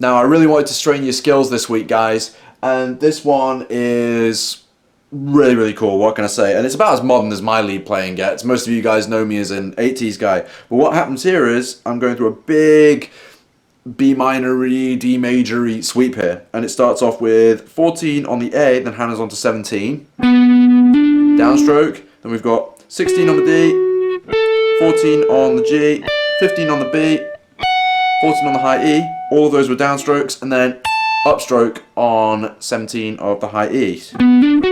Now, I really wanted to strain your skills this week, guys, and this one is really cool. What can I say? And it's about as modern as my lead playing gets. Most of you guys know me as an 80s guy, but what happens here is I'm going through a big B minor-y, D major-y sweep here, and it starts off with 14 on the A, then hammers on to 17, downstroke, then we've got 16 on the D, 14 on the G, 15 on the B, 14 on the high E, all of those were downstrokes, and then upstroke on 17 of the high E. And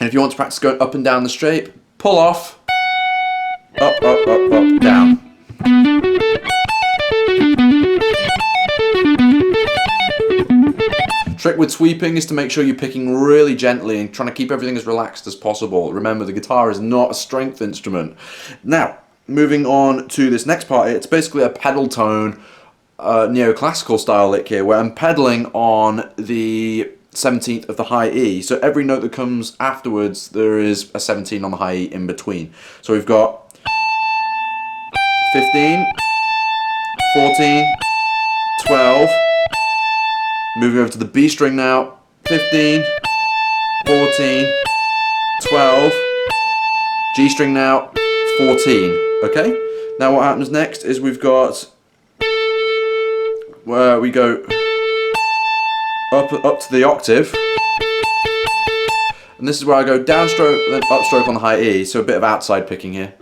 if you want to practice going up and down the shape, pull off, up, down. Trick with sweeping is to make sure you're picking really gently and trying to keep everything as relaxed as possible. Remember, the guitar is not a strength instrument. Now, moving on to this next part, it's basically a pedal tone, neoclassical style lick here, where I'm pedaling on the 17th of the high E. So every note that comes afterwards, there is a 17 on the high E in between. So we've got 15, 14, 12, moving over to the B string now, 15, 14, 12, G string now, 14, okay? Now what happens next is we've got where we go up to the octave, and this is where I go downstroke, then upstroke on the high E, so a bit of outside picking here.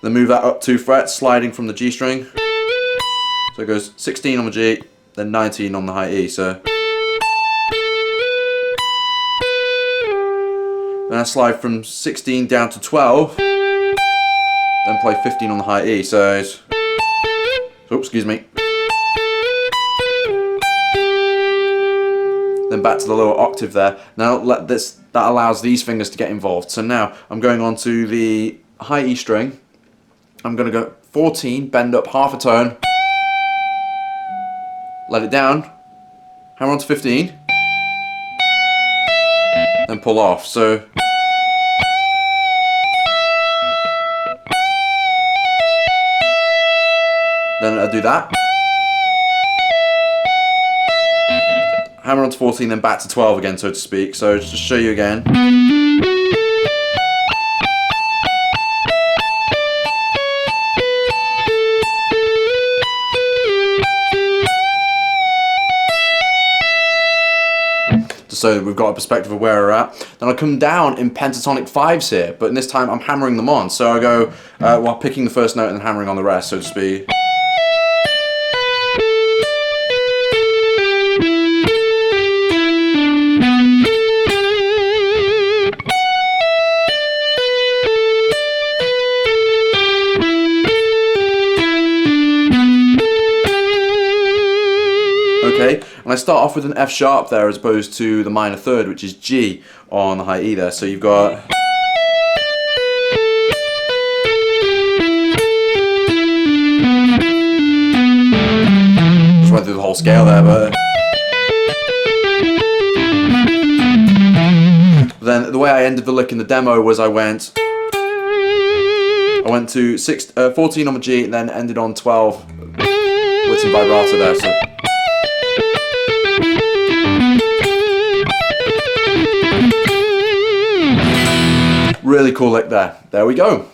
Then move that up 2 frets, sliding from the G string. So it goes 16 on the G, then 19 on the high E. So then I slide from 16 down to 12, then play 15 on the high E. So it's, excuse me. Then back to the lower octave there. Now that allows these fingers to get involved. So now I'm going on to the high E string. I'm going to go 14, bend up half a tone, let it down, hammer on to 15, then pull off. So then I do that, hammer on to 14, then back to 12 again, so to speak. So just to show you again. So we've got a perspective of where we're at. Then I come down in pentatonic 5s here, but in this time I'm hammering them on. So I go while picking the first note and then hammering on the rest, so to speak. Okay, and I start off with an F sharp there as opposed to the minor third, which is G on the high E there. So you've got just went through the whole scale there, but then the way I ended the lick in the demo was I went to 14 on the G and then ended on 12 with some vibrato there. So really cool lick there. There we go.